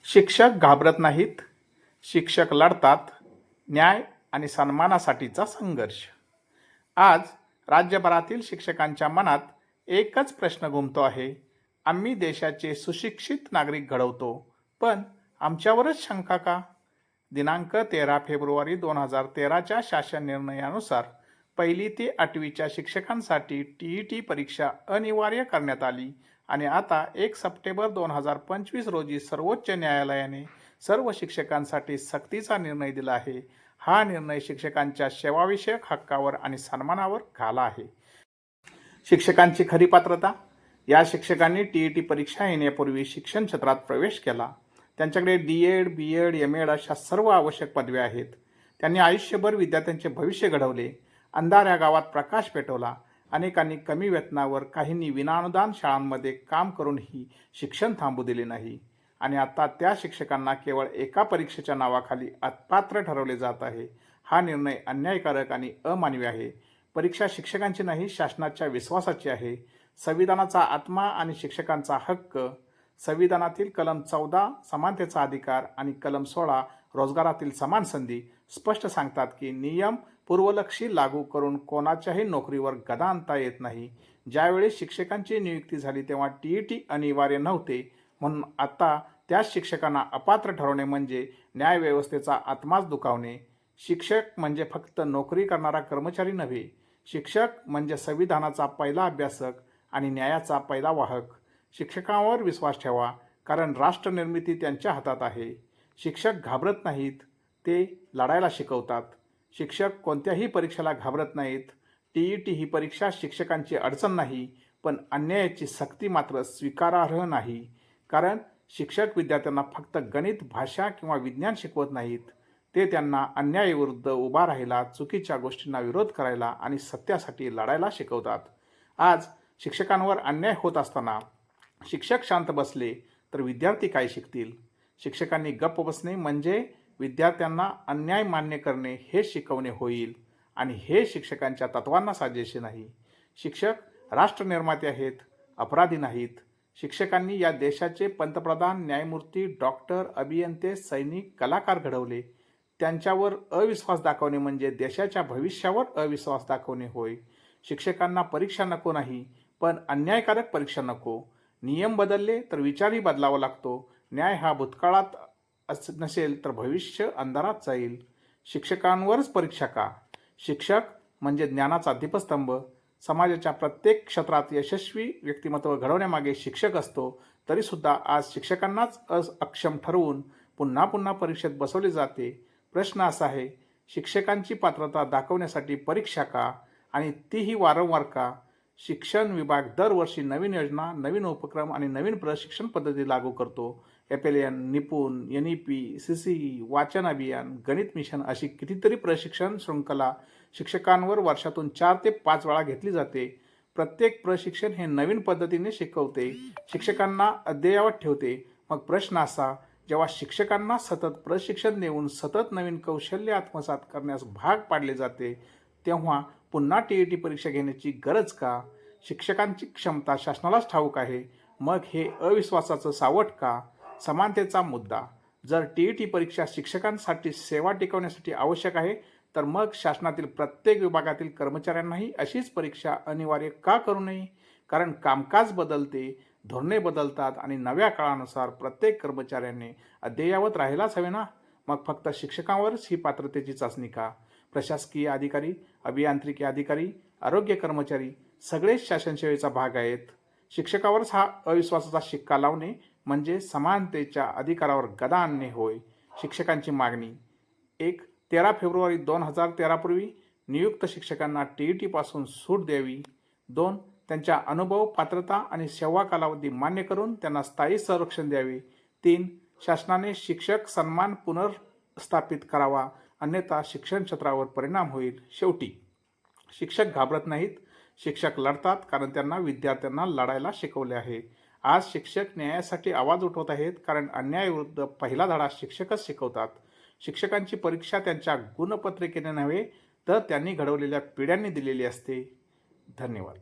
शिक्षक घाबरत नाहीत, शिक्षक लढतात. न्याय आणि सन्मानासाठीचा संघर्ष. आज राज्यभरातील शिक्षकांच्या मनात एकच प्रश्न घुमतो आहे. आम्ही देशाचे सुशिक्षित नागरिक घडवतो, पण आमच्यावरच शंका का? दिनांक 13 फेब्रुवारी 2013च्या शासन निर्णयानुसार 1ली ते 8वीच्या शिक्षकांसाठी TET परीक्षा अनिवार्य करण्यात आली आणि आता 1 सप्टेंबर 2025 रोजी सर्वोच्च न्यायालयाने सर्व शिक्षकांसाठी सक्तीचा निर्णय दिला आहे. हा निर्णय शिक्षकांच्या सेवाविषयक हक्कावर आणि सन्मानावर घाला आहे. शिक्षकांची खरी पात्रता. या शिक्षकांनी TET परीक्षा येण्यापूर्वी शिक्षण क्षेत्रात प्रवेश केला. त्यांच्याकडे DED, BEd, MEd अशा सर्व आवश्यक पदव्या आहेत. त्यांनी आयुष्यभर विद्यार्थ्यांचे भविष्य घडवले. अंधाऱ्या गावात प्रकाश पेटवला. अनेकांनी कमी वेतनावर, काहींनी विनाअनुदान शाळांमध्ये काम करूनही शिक्षण थांबू दिले नाही. आणि आता त्या शिक्षकांना केवळ एका परीक्षेच्या नावाखाली अपात्र ठरवले जात आहे. हा निर्णय अन्यायकारक आणि अमानवी आहे. परीक्षा शिक्षकांची नाही, शासनाच्या विश्वासाची आहे. संविधानाचा आत्मा आणि शिक्षकांचा हक्क. संविधानातील कलम 14 समानतेचा अधिकार आणि कलम 16 रोजगारातील समान संधी स्पष्ट सांगतात की नियम पूर्वलक्षी लागू करून कोणाच्याही नोकरीवर गदा आणता येत नाही. ज्यावेळी शिक्षकांची नियुक्ती झाली तेव्हा TET अनिवार्य नव्हते, म्हणून आता त्याच शिक्षकांना अपात्र ठरवणे म्हणजे न्यायव्यवस्थेचा आत्माच दुखावणे. शिक्षक म्हणजे फक्त नोकरी करणारा कर्मचारी नव्हे. शिक्षक म्हणजे संविधानाचा पहिला अभ्यासक आणि न्यायाचा पहिला वाहक. शिक्षकांवर विश्वास ठेवा, कारण राष्ट्रनिर्मिती त्यांच्या हातात आहे. शिक्षक घाबरत नाहीत, ते लढायला शिकवतात. शिक्षक कोणत्याही परीक्षेला घाबरत नाहीत. TET ही परीक्षा शिक्षकांची अडचण नाही, पण अन्यायाची सक्ती मात्र स्वीकारार्ह नाही. कारण शिक्षक विद्यार्थ्यांना फक्त गणित, भाषा किंवा विज्ञान शिकवत नाहीत. ते त्यांना अन्यायाविरुद्ध उभा राहायला, चुकीच्या गोष्टींना विरोध करायला आणि सत्यासाठी लढायला शिकवतात. आज शिक्षकांवर अन्याय होत असताना शिक्षक शांत बसले तर विद्यार्थी काय शिकतील? शिक्षकांनी गप्प बसणे म्हणजे विद्यार्थ्यांना अन्याय मान्य करणे हे शिकवणे होईल, आणि हे शिक्षकांच्या तत्वांना साजेसे नाही. शिक्षक राष्ट्रनिर्माते आहेत, अपराधी नाहीत. शिक्षकांनी या देशाचे पंतप्रधान, न्यायमूर्ती, डॉक्टर, अभियंते, सैनिक, कलाकार घडवले. त्यांच्यावर अविश्वास दाखवणे म्हणजे देशाच्या भविष्यावर अविश्वास दाखवणे होय. शिक्षकांना परीक्षा नको नाही, पण अन्यायकारक परीक्षा नको. नियम बदलले तर विचारही बदलावा लागतो. न्याय हा भूतकाळात नसेल तर भविष्य अंधारात जाईल. शिक्षकांवरच परीक्षा का? शिक्षक म्हणजे ज्ञानाचा दीपस्तंभ. समाजाच्या प्रत्येक क्षेत्रात यशस्वी व्यक्तिमत्व घडवण्यामागे शिक्षक असतो. तरीसुद्धा आज शिक्षकांनाच अक्षम ठरवून पुन्हा पुन्हा परीक्षेत बसवले जाते. प्रश्न असा आहे, शिक्षकांची पात्रता दाखवण्यासाठी परीक्षा का, आणि तीही वारंवार का? शिक्षण विभाग दरवर्षी नवीन योजना, नवीन उपक्रम आणि नवीन प्रशिक्षण पद्धती लागू करतो. FLN, निपुण, NEP, CCE, वाचन अभियान, गणित मिशन अशी कितीतरी प्रशिक्षण शृंखला शिक्षकांवर वर्षातून 4 ते 5 वेळा घेतली जाते. प्रत्येक प्रशिक्षण हे नवीन पद्धतीने शिकवते, शिक्षकांना अद्ययावत ठेवते. मग प्रश्न असा, जेव्हा शिक्षकांना सतत प्रशिक्षण देऊन सतत नवीन कौशल्य आत्मसात करण्यास भाग पाडले जाते, तेव्हा पुन्हा TET परीक्षा घेण्याची गरज का? शिक्षकांची क्षमता शासनालाच ठाऊक आहे. मग हे अविश्वासाचं सावट का? समानतेचा मुद्दा. जर TET परीक्षा शिक्षकांसाठी सेवा टिकवण्यासाठी आवश्यक आहे, तर मग शासनातील प्रत्येक विभागातील कर्मचाऱ्यांनाही अशीच परीक्षा अनिवार्य का करू नये? कारण कामकाज बदलते, धोरणे बदलतात आणि नव्या काळानुसार प्रत्येक कर्मचाऱ्याने अद्ययावत राहायलाच हवे ना. मग फक्त शिक्षकांवरच ही पात्रतेची चाचणी का? प्रशासकीय अधिकारी, अभियांत्रिकी अधिकारी, आरोग्य कर्मचारी सगळेच शासनसेवेचा भाग आहेत. शिक्षकावरच हा अविश्वासाचा शिक्का लावणे म्हणजे समानतेच्या अधिकारावर गदा आणणे होय. शिक्षकांची मागणी. 1. 13 फेब्रुवारी 2013 पूर्वी नियुक्त शिक्षकांना TET पासून सूट द्यावी. 2. त्यांच्या अनुभव, पात्रता आणि सेवा कालावधी मान्य करून त्यांना स्थायी संरक्षण द्यावे. 3. शासनाने शिक्षक सन्मान पुनर्स्थापित करावा, अन्यथा शिक्षण क्षेत्रावर परिणाम होईल. शेवटी शिक्षक घाबरत नाहीत, शिक्षक लढतात, कारण त्यांना विद्यार्थ्यांना लढायला शिकवले आहे. आज शिक्षक न्यायासाठी आवाज उठवत आहेत, कारण अन्यायाविरुद्ध पहिला धडा शिक्षकच शिकवतात. शिक्षकांची परीक्षा त्यांच्या गुणपत्रिकेने नव्हे, तर त्यांनी घडवलेल्या पिढ्यांनी दिलेली असते. धन्यवाद.